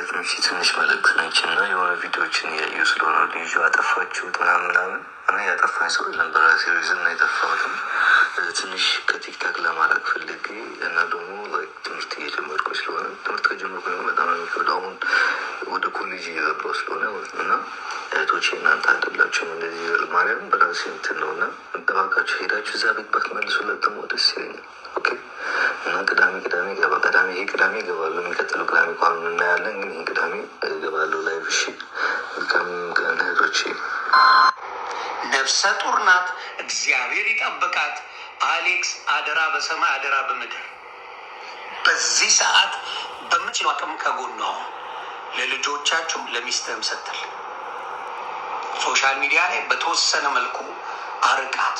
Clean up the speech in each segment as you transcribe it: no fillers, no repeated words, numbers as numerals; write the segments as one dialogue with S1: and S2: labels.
S1: ማለት ነው። ትንሽ መልእክት ነች እና የሆነ ቪዲዮችን እያዩ ስለሆነ ልጁ አጠፋችሁት ምናምን እኔ ያጠፋኝ ሰው የለም። በራሴ ሪዝን ነው የጠፋሁትም ትንሽ ከቲክታክ ለማድረግ ፈልጌ እና ደግሞ ትምህርት እየጀመርኩ ስለሆነ ትምህርት ከጀመርኩ ደግሞ በጣም የሚከብድ አሁን ወደ ኮሌጅ እየገባሁ ስለሆነ እና እህቶቼ እናንተ አይደላችሁም እንደዚህ ማርያም በራሴ እንትን ነው እና እባካችሁ ሄዳችሁ እዛ ቤት ባትመልሱለት ደግሞ ደስ ይለኛል። ኦኬ እና ቅዳሜ ይገባሉ። የሚቀጥለው ቅዳሜ እንኳን እናያለን፣ ግን ይህ ቅዳሜ ይገባሉ ላይ ብሽ መልካም ቀን እህቶቼ።
S2: ነፍሰ ጡር ናት፣ እግዚአብሔር ይጠብቃት። አሌክስ አደራ በሰማይ አደራ በምድር በዚህ ሰዓት በምችለው አቅም ከጎኗ ለልጆቻችሁ ለሚስትህም ስትል ሶሻል ሚዲያ ላይ በተወሰነ መልኩ አርቃት፣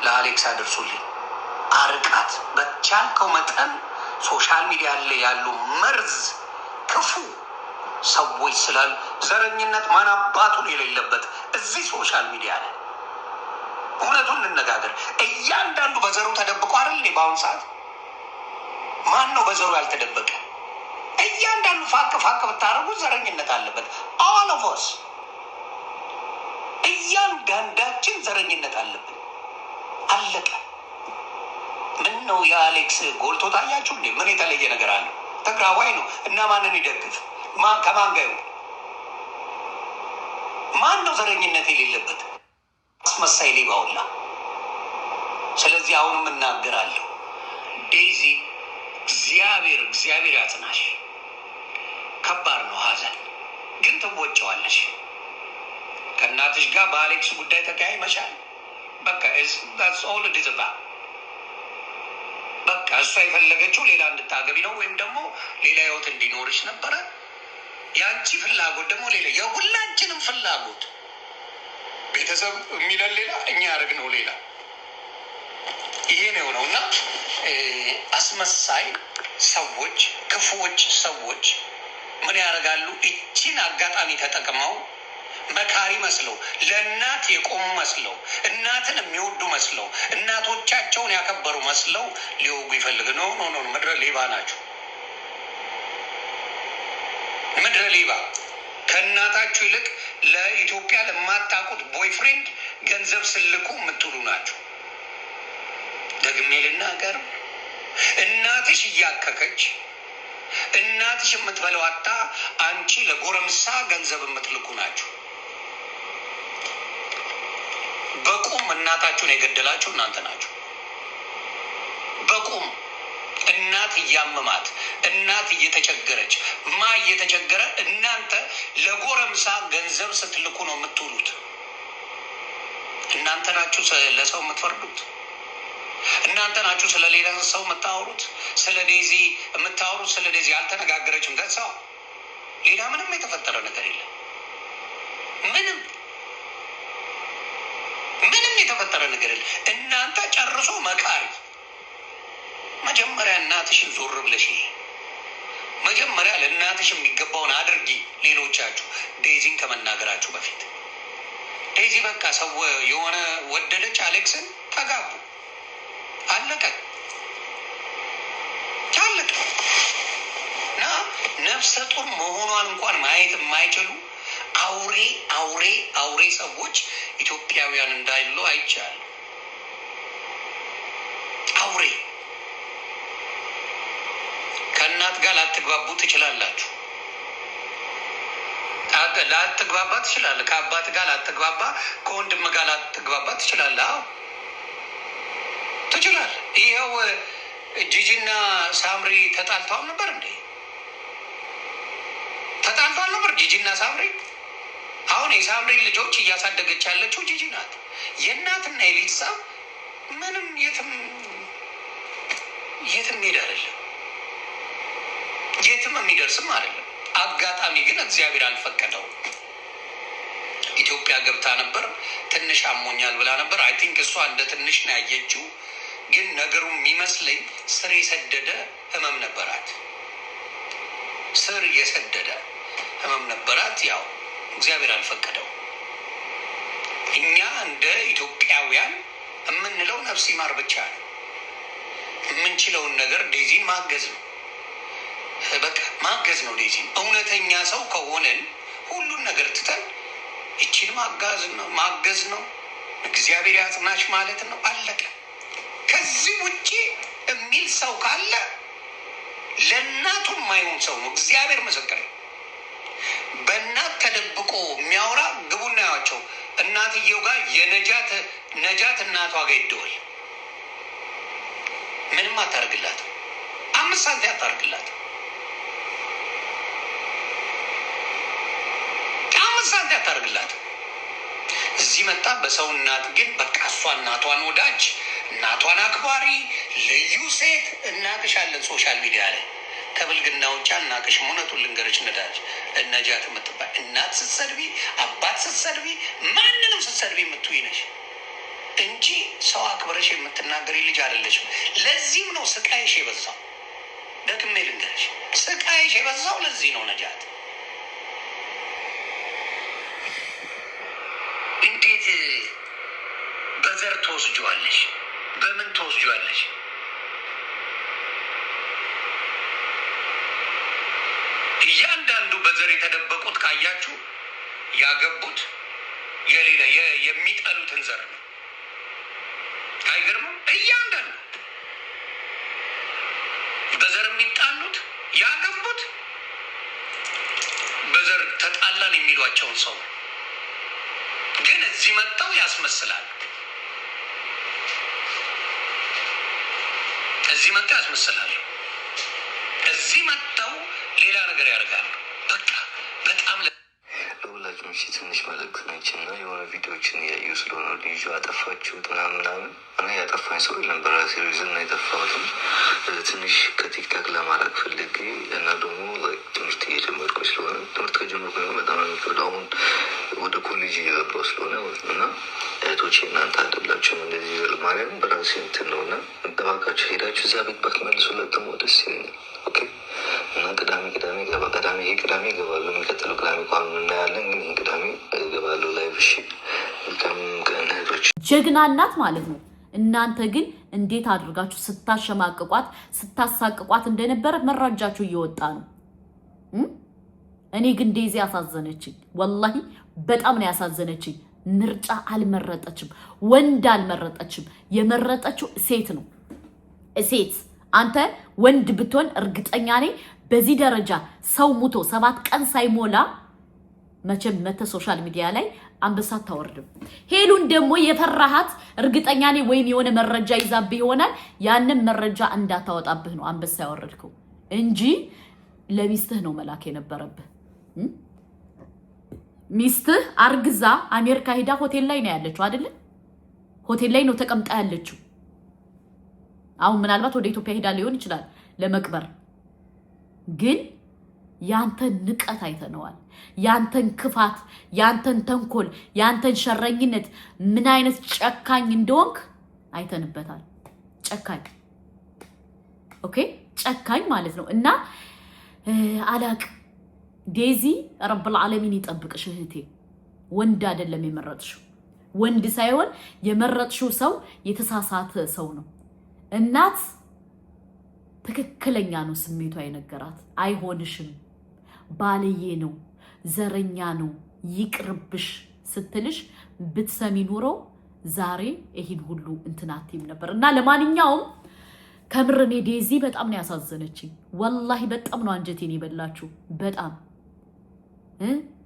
S2: ለአሌክስ አድርሱልኝ፣ አርቃት በቻልከው መጠን። ሶሻል ሚዲያ ላይ ያሉ መርዝ ክፉ ሰዎች ስላሉ ዘረኝነት ማን አባቱን የሌለበት እዚህ ሶሻል ሚዲያ ላይ እውነቱን እንነጋገር። እያንዳንዱ በዘሩ ተደብቆ አይደል? በአሁኑ ሰዓት ማን ነው በዘሩ ያልተደበቀ? እያንዳንዱ ፋቅ ብታደርጉ ዘረኝነት አለበት። ኦል ኦፍ ኦስ እያንዳንዳችን ዘረኝነት አለብን። አለቀ። ምን ነው የአሌክስ ጎልቶ ታያችሁ እንዴ? ምን የተለየ ነገር አለው? ትግራዋይ ነው እና ማንን ይደግፍ? ከማን ጋር ይሁን? ማን ነው ዘረኝነት የሌለበት? አስመሳይ ሌባውላ። ስለዚህ አሁንም እናገራለሁ፣ ዴዚ እግዚአብሔር ያጽናሽ። ከባድ ነው ሀዘን፣ ግን ትወጪዋለሽ። ከእናትሽ ጋር በአሌክስ ጉዳይ ተቀያይመሻል። በቃ ኦል ዲዝባ በቃ እሷ የፈለገችው ሌላ እንድታገቢ ነው፣ ወይም ደግሞ ሌላ ህይወት እንዲኖርሽ ነበረ። የአንቺ ፍላጎት ደግሞ ሌላ፣ የሁላችንም ፍላጎት ቤተሰብ የሚለን ሌላ፣ እኛ ያደረግነው ሌላ። ይሄ ነው የሆነው እና አስመሳይ ሰዎች፣ ክፉዎች ሰዎች ምን ያደርጋሉ? እቺን አጋጣሚ ተጠቅመው መካሪ መስለው፣ ለእናት የቆሙ መስለው፣ እናትን የሚወዱ መስለው፣ እናቶቻቸውን ያከበሩ መስለው ሊወጉ ይፈልግ ነው። ምድረ ሌባ ናቸው። ምድረ ሌባ። ከእናታችሁ ይልቅ ለኢትዮጵያ ለማታውቁት ቦይፍሬንድ ገንዘብ ስልኩ የምትውሉ ናቸው። ደግሜ ልናገር፣ እናትሽ እያከከች እናትሽ የምትበለው አታ አንቺ ለጎረምሳ ገንዘብ የምትልኩ ናቸው። በቁም እናታችሁን የገደላችሁ እናንተ ናችሁ። በቁም እናት እያመማት እናት እየተቸገረች እየተቸገረ እናንተ ለጎረምሳ ገንዘብ ስትልኩ ነው የምትውሉት። እናንተ ናችሁ ለሰው የምትፈርዱት። እናንተ ናችሁ ስለ ሌላ ሰው የምታወሩት። ስለ ዴዚ የምታወሩት። ስለ ዴዚ አልተነጋገረችም። ገሰው ሌላ ምንም የተፈጠረ ነገር የለም። ምንም የተፈጠረ ነገር የለም። እናንተ ጨርሶ መካሪ። መጀመሪያ እናትሽን ዞር ብለሽ መጀመሪያ ለእናትሽ የሚገባውን አድርጊ። ሌሎቻችሁ ዴዚን ከመናገራችሁ በፊት ዴዚ በቃ ሰው የሆነ ወደደች አሌክስን፣ ተጋቡ፣ አለቀ። እና ነፍሰ ጡር መሆኗን እንኳን ማየት የማይችሉ አውሬ ሰዎች ኢትዮጵያውያን እንዳይሉ አይቻልም። አውሬ ከእናት ጋር ላትግባቡ ትችላላችሁ። ላትግባባ ትችላለህ። ከአባት ጋር ላትግባባ፣ ከወንድም ጋር ላትግባባ ትችላለህ። ትችላለህ። ይኸው ጂጂና ሳምሪ ተጣልተዋል ነበር እንዴ? ተጣልተዋል ነበር ጂጂና ሳምሪ። አሁን የሳምሪ ልጆች እያሳደገች ያለችው ጂጂ ናት። የእናትና የልጅ ጸብ ምንም የትም ሄድ አይደለም፣ የትም የሚደርስም አይደለም። አጋጣሚ ግን እግዚአብሔር አልፈቀደው። ኢትዮጵያ ገብታ ነበር፣ ትንሽ አሞኛል ብላ ነበር። አይ ቲንክ እሷ እንደ ትንሽ ነው ያየችው። ግን ነገሩ የሚመስለኝ ስር የሰደደ ህመም ነበራት። ስር የሰደደ ህመም ነበራት። ያው እግዚአብሔር አልፈቀደው። እኛ እንደ ኢትዮጵያውያን የምንለው ነፍስ ይማር ብቻ ነው። የምንችለውን ነገር ዴዚን ማገዝ ነው በቃ። ማገዝ ነው። ዴዚ እውነተኛ ሰው ከሆነን ሁሉን ነገር ትተን እቺን ማገዝ ነው። እግዚአብሔር ያጽናሽ ማለት ነው። አለቀ። ከዚህ ውጪ የሚል ሰው ካለ ለእናቱ የማይሆን ሰው ነው። እግዚአብሔር መሰከረ። በእናት ተደብቆ የሚያወራ ግቡና ያዋቸው እናትየው ጋር ነጃት እናቷ ጋር ይደወል። ምንም አታርግላት፣ 5 ሳንቲም አታርግላት፣ 5 ሳንቲም አታርግላት። እዚህ መጣ በሰው እናት ግን በቃ እሷ እናቷን ወዳጅ፣ እናቷን አክባሪ፣ ልዩ ሴት እናቅሻለን። ሶሻል ሚዲያ ላይ ከብልግና ውጭ እናቅሽ። እውነቱን ልንገርሽ ነጃት የምትባል እናት ስትሰድቢ፣ አባት ስትሰድቢ፣ ማንንም ስትሰድቢ የምትውይ ነሽ እንጂ ሰው አክብረሽ የምትናገሪ ልጅ አይደለችም። ለዚህም ነው ስቃይሽ የበዛው። ደግሜ ልንገርሽ ስቃይሽ የበዛው ለዚህ ነው። ነጃት እንዴት በዘር ትወስጂዋለሽ? በምን ትወስጂዋለሽ? እያንዳንዱ በዘር የተደበቁት ካያችሁ ያገቡት የሌላ የሚጠሉትን ዘር ነው። አይገርምም? እያንዳንዱ በዘር የሚጣሉት ያገቡት በዘር ተጣላን የሚሏቸውን ሰው ግን እዚህ መጥተው ያስመስላሉ። እዚህ መጥተው ሌላ ነገር ያደርጋሉ። በቃ በጣም
S1: ለሁላችሁም ትንሽ መልዕክት ነች እና የሆነ ቪዲዮዎችን እያዩ ስለሆነ ልጁ አጠፋችሁት ምናምን እና ያጠፋኝ ሰው የለም። በራሴ ሪዝን ነው የጠፋሁትም። ትንሽ ከቲክታክ ለማድረግ ፈልጌ እና ደግሞ ትምህርት እየጀመርኩ ስለሆነ ትምህርት ከጀመርኩ በጣም የሚከብድ አሁን ወደ ኮሌጅ እየገባሁ ስለሆነ እና እህቶቼ እናንተ አይደላችሁም እንደዚህ ማርያም በራሴ እንትን ነው እና እባካችሁ ሄዳችሁ እዛ ቤት ባትመልሱለት ደግሞ ደስ ይለኛል። ኦኬ እና ቅዳሜ ይገባሉ። የሚቀጥለው ቅዳሜ እንኳን እናያለን፣ ግን ይህ ቅዳሜ ይገባሉ ላይ ብሽ እህቶች
S3: ጀግና እናት ማለት ነው። እናንተ ግን እንዴት አድርጋችሁ ስታሸማቅቋት ስታሳቅቋት እንደነበረ መረጃችሁ እየወጣ ነው። እኔ ግን ዴዚ ያሳዘነችኝ፣ ወላሂ በጣም ነው ያሳዘነችኝ። ምርጫ አልመረጠችም፣ ወንድ አልመረጠችም። የመረጠችው ሴት ነው። ሴት አንተ ወንድ ብትሆን እርግጠኛ ነኝ በዚህ ደረጃ ሰው ሙቶ 7 ቀን ሳይሞላ መቼም መተ ሶሻል ሚዲያ ላይ አንበሳ ታወርድም። ሄሉን ደግሞ የፈራሃት እርግጠኛ ነኝ ወይም የሆነ መረጃ ይዛብህ ይሆናል። ያንን መረጃ እንዳታወጣብህ ነው አንበሳ ያወረድከው እንጂ ለሚስትህ ነው መላክ የነበረብህ። ሚስትህ አርግዛ አሜሪካ ሄዳ ሆቴል ላይ ነው ያለችው አይደል? ሆቴል ላይ ነው ተቀምጣ ያለችው። አሁን ምናልባት ወደ ኢትዮጵያ ሄዳ ሊሆን ይችላል ለመቅበር። ግን ያንተን ንቀት አይተነዋል። ያንተን ክፋት፣ ያንተን ተንኮል፣ ያንተን ሸረኝነት ምን አይነት ጨካኝ እንደሆንክ አይተንበታል። ጨካኝ ኦኬ፣ ጨካኝ ማለት ነው። እና አላቅ ዴዚ ረብል ዓለሚን ይጠብቅሽ እህቴ። ወንድ አይደለም የመረጥሽው፣ ወንድ ሳይሆን የመረጥሽው ሰው የተሳሳተ ሰው ነው። እናት ትክክለኛ ነው ስሜቷ የነገራት። አይሆንሽም፣ ባልዬ ነው፣ ዘረኛ ነው፣ ይቅርብሽ ስትልሽ ብትሰሚ ኑሮ ዛሬ ይህን ሁሉ እንትናትም ነበር። እና ለማንኛውም ከምርኔ ዴዚ በጣም ነው ያሳዘነችኝ። ወላሂ በጣም ነው አንጀቴን የበላችሁ። በጣም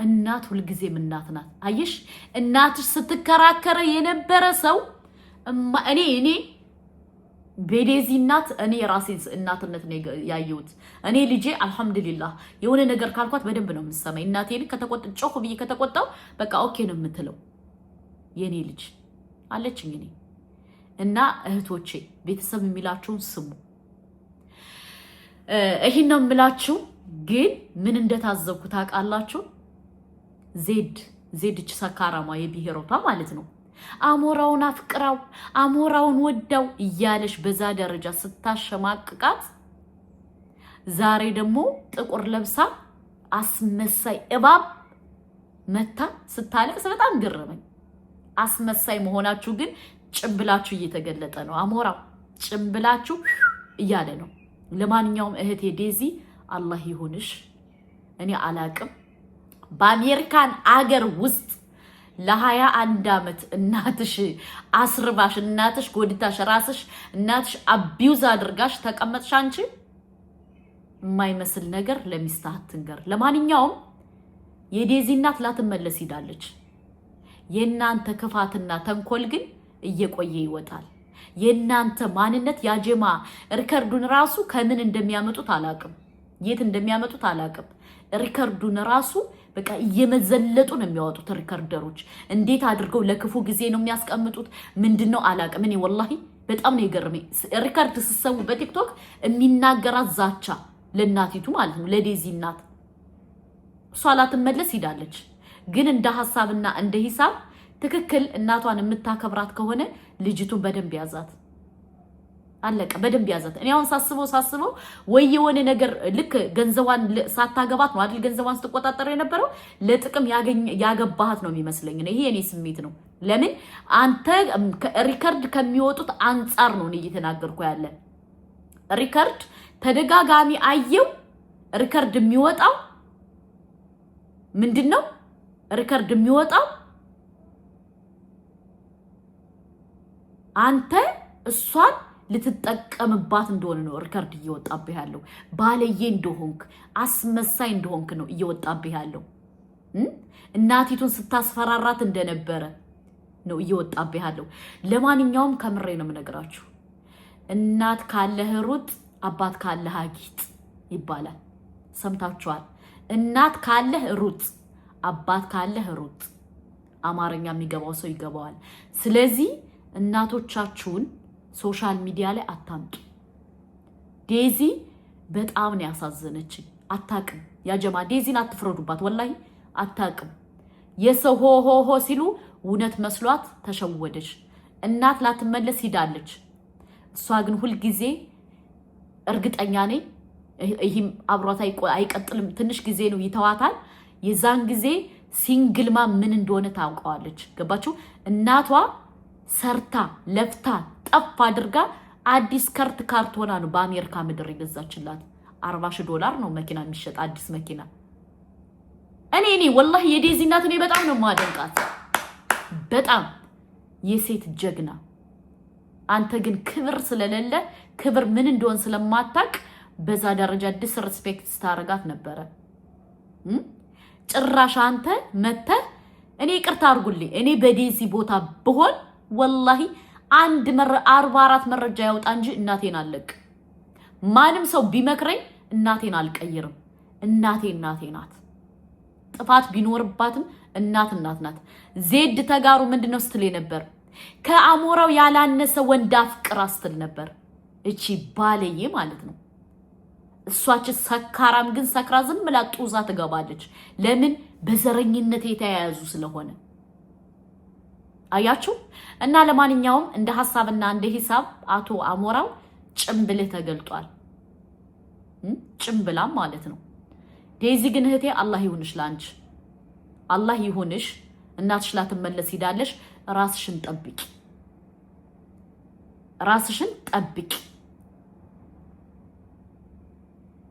S3: እናት ሁልጊዜም እናት ናት። አየሽ እናትሽ ስትከራከረ የነበረ ሰው እኔ በዴዚ እናት እኔ ራሴን እናትነት ነው ያየሁት። እኔ ልጄ አልহামዱሊላህ የሆነ ነገር ካልኳት በደንብ ነው የምትሰማኝ። እናቴ ልክ ከተቆጥጮህ ብዬ ከተቆጣው በቃ ኦኬ ነው የምትለው። የኔ ልጅ አለችኝ እኔ እና እህቶቼ ቤተሰብ የሚላችሁን ስሙ። ይሄን ነው የምላችሁ። ግን ምን እንደታዘብኩ ታውቃላችሁ? ዜድ ሰካራማ የብሔሮታ ማለት ነው አሞራውን አፍቅራው አሞራውን ወዳው እያለሽ በዛ ደረጃ ስታሸማቅቃት፣ ዛሬ ደግሞ ጥቁር ለብሳ አስመሳይ እባብ መታ ስታለቅስ በጣም ገረመኝ። አስመሳይ መሆናችሁ ግን ጭምብላችሁ እየተገለጠ ነው። አሞራው ጭምብላችሁ እያለ ነው። ለማንኛውም እህቴ ዴዚ አላህ ይሁንሽ። እኔ አላቅም በአሜሪካን አገር ውስጥ ለ21 ዓመት እናትሽ አስርባሽ እናትሽ ጎድታሽ ራስሽ እናትሽ አቢዩዝ አድርጋሽ ተቀመጥሽ አንቺ የማይመስል ነገር ለሚስትህ አትንገር። ለማንኛውም የዴዚ እናት ላትመለስ ሄዳለች። የእናንተ ክፋትና ተንኮል ግን እየቆየ ይወጣል። የእናንተ ማንነት ያጀማ ሪከርዱን ራሱ ከምን እንደሚያመጡት አላቅም፣ የት እንደሚያመጡት አላቅም። ሪከርዱን ራሱ በቃ እየመዘለጡ ነው የሚያወጡት ሪከርደሮች። እንዴት አድርገው ለክፉ ጊዜ ነው የሚያስቀምጡት? ምንድነው አላቅም። እኔ ወላሂ በጣም ነው የገረመኝ። ሪከርድ ሲሰሙ በቲክቶክ የሚናገራት ዛቻ ለእናቲቱ ማለት ነው፣ ለዴዚ እናት። እሷ ላትመለስ ሄዳለች። ግን እንደ ሐሳብና እንደ ሂሳብ ትክክል እናቷን የምታከብራት ከሆነ ልጅቱን በደንብ ያዛት። አለቀ፣ በደንብ ያዛት። እኔ አሁን ሳስበው ወይ የሆነ ነገር ልክ ገንዘቧን ሳታገባት ነው አይደል ገንዘቧን ስትቆጣጠር የነበረው ለጥቅም ያገባሃት ነው የሚመስለኝ። ይሄ የኔ ስሜት ነው። ለምን አንተ ሪከርድ ከሚወጡት አንጻር ነው እኔ እየተናገርኩ ያለ። ሪከርድ ተደጋጋሚ አየው። ሪከርድ የሚወጣው ምንድነው? ሪከርድ የሚወጣው አንተ እሷን ልትጠቀምባት እንደሆነ ነው ሪከርድ እየወጣብህ ያለው። ባለየ እንደሆንክ አስመሳይ እንደሆንክ ነው እየወጣብህ ያለው። እናቲቱን ስታስፈራራት እንደነበረ ነው እየወጣብህ ያለው። ለማንኛውም ከምሬ ነው የምነግራችሁ፣ እናት ካለህ ሩጥ፣ አባት ካለህ አጊጥ ይባላል። ሰምታችኋል? እናት ካለህ ሩጥ፣ አባት ካለህ ሩጥ። አማርኛ የሚገባው ሰው ይገባዋል። ስለዚህ እናቶቻችሁን ሶሻል ሚዲያ ላይ አታምጡ። ዴዚ በጣም ነው ያሳዘነችኝ። አታቅም ያጀማ፣ ዴዚን አትፍረዱባት። ወላሂ አታቅም። የሰው ሆ ሲሉ እውነት መስሏት ተሸወደች። እናት ላትመለስ ሂዳለች። እሷ ግን ሁልጊዜ እርግጠኛ ነኝ ይህም አብሯት አይቀጥልም። ትንሽ ጊዜ ነው ይተዋታል። የዛን ጊዜ ሲንግልማ ምን እንደሆነ ታውቀዋለች። ገባችሁ? እናቷ ሰርታ ለፍታ ጠፍ አድርጋ አዲስ ካርቶና ነው በአሜሪካ ምድር የገዛችላት። $40,000 ነው መኪና የሚሸጥ አዲስ መኪና። እኔ ወላሂ የዴዚ እናት እኔ በጣም ነው ማደንቃት፣ በጣም የሴት ጀግና። አንተ ግን ክብር ስለሌለ ክብር ምን እንደሆነ ስለማታቅ በዛ ደረጃ ዲስሪስፔክት ስታረጋት ነበረ። ጭራሽ አንተ መተህ እኔ ይቅርታ አድርጉልኝ፣ እኔ በዴዚ ቦታ ብሆን ወላሂ 44 መረጃ ያውጣ እንጂ እናቴን አለቅ። ማንም ሰው ቢመክረኝ እናቴን አልቀይርም። እናቴ ናት። ጥፋት ቢኖርባትም እናት ናት። ዜድ ተጋሩ ምንድነው ስትል ነበር? ከአሞራው ያላነሰ ወንድ አፍቅራ ስትል ነበር። እቺ ባለዬ ማለት ነው። እሷች ሰካራም ግን ሰክራ ዝም ብላ ጡዛ ትገባለች። ለምን? በዘረኝነት የተያያዙ ስለሆነ። አያችሁ? እና ለማንኛውም እንደ ሐሳብና እንደ ሂሳብ አቶ አሞራው ጭምብልህ ተገልጧል። ጭምብላም ማለት ነው። ዴዚ ግን እህቴ አላህ ይሁንሽ፣ ላንቺ አላህ ይሁንሽ። እናትሽ ላትመለስ ሄዳለሽ። ራስሽን ጠብቂ።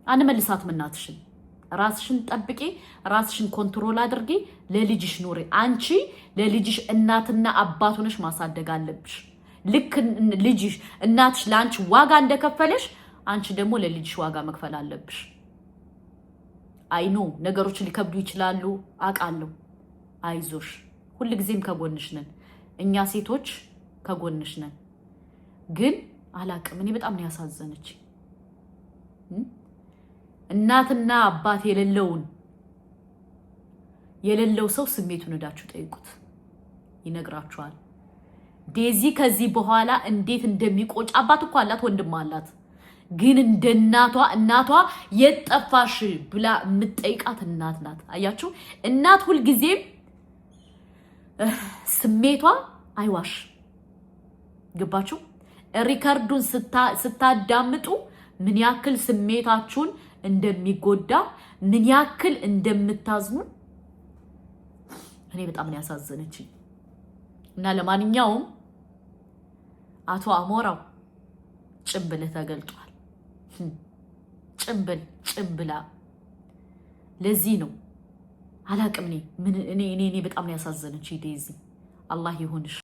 S3: አንመልሳትም እናትሽን። ራስሽን ጠብቂ፣ ራስሽን ኮንትሮል አድርጊ፣ ለልጅሽ ኑሪ። አንቺ ለልጅሽ እናትና አባት ሆነሽ ማሳደግ አለብሽ። ልክ ልጅሽ እናትሽ ለአንቺ ዋጋ እንደከፈለሽ አንቺ ደግሞ ለልጅሽ ዋጋ መክፈል አለብሽ። አይኖ ነገሮች ሊከብዱ ይችላሉ አውቃለሁ። አይዞሽ፣ ሁልጊዜም ከጎንሽ ነን። እኛ ሴቶች ከጎንሽ ነን። ግን አላቅም፣ እኔ በጣም ነው ያሳዘነች። እናትና አባት የሌለው ሰው ስሜቱን ሄዳችሁ ጠይቁት፣ ይነግራችኋል። ዴዚ ከዚህ በኋላ እንዴት እንደሚቆጭ አባት እኮ አላት፣ ወንድም አላት። ግን እንደ እናቷ የጠፋሽ ብላ የምትጠይቃት እናት ናት። አያችሁ? እናት ሁልጊዜም ስሜቷ አይዋሽ። ገባችሁ? ሪከርዱን ስታዳምጡ ምን ያክል ስሜታችሁን እንደሚጎዳ ምን ያክል እንደምታዝኑ እኔ በጣም ነው ያሳዘነችኝ። እና ለማንኛውም አቶ አሞራው ጭምብልህ ተገልጧል። ጭምብላ። ለዚህ ነው አላቅም እኔ በጣም ነው ያሳዘነች ዴዚ። አላህ ይሁንሽ።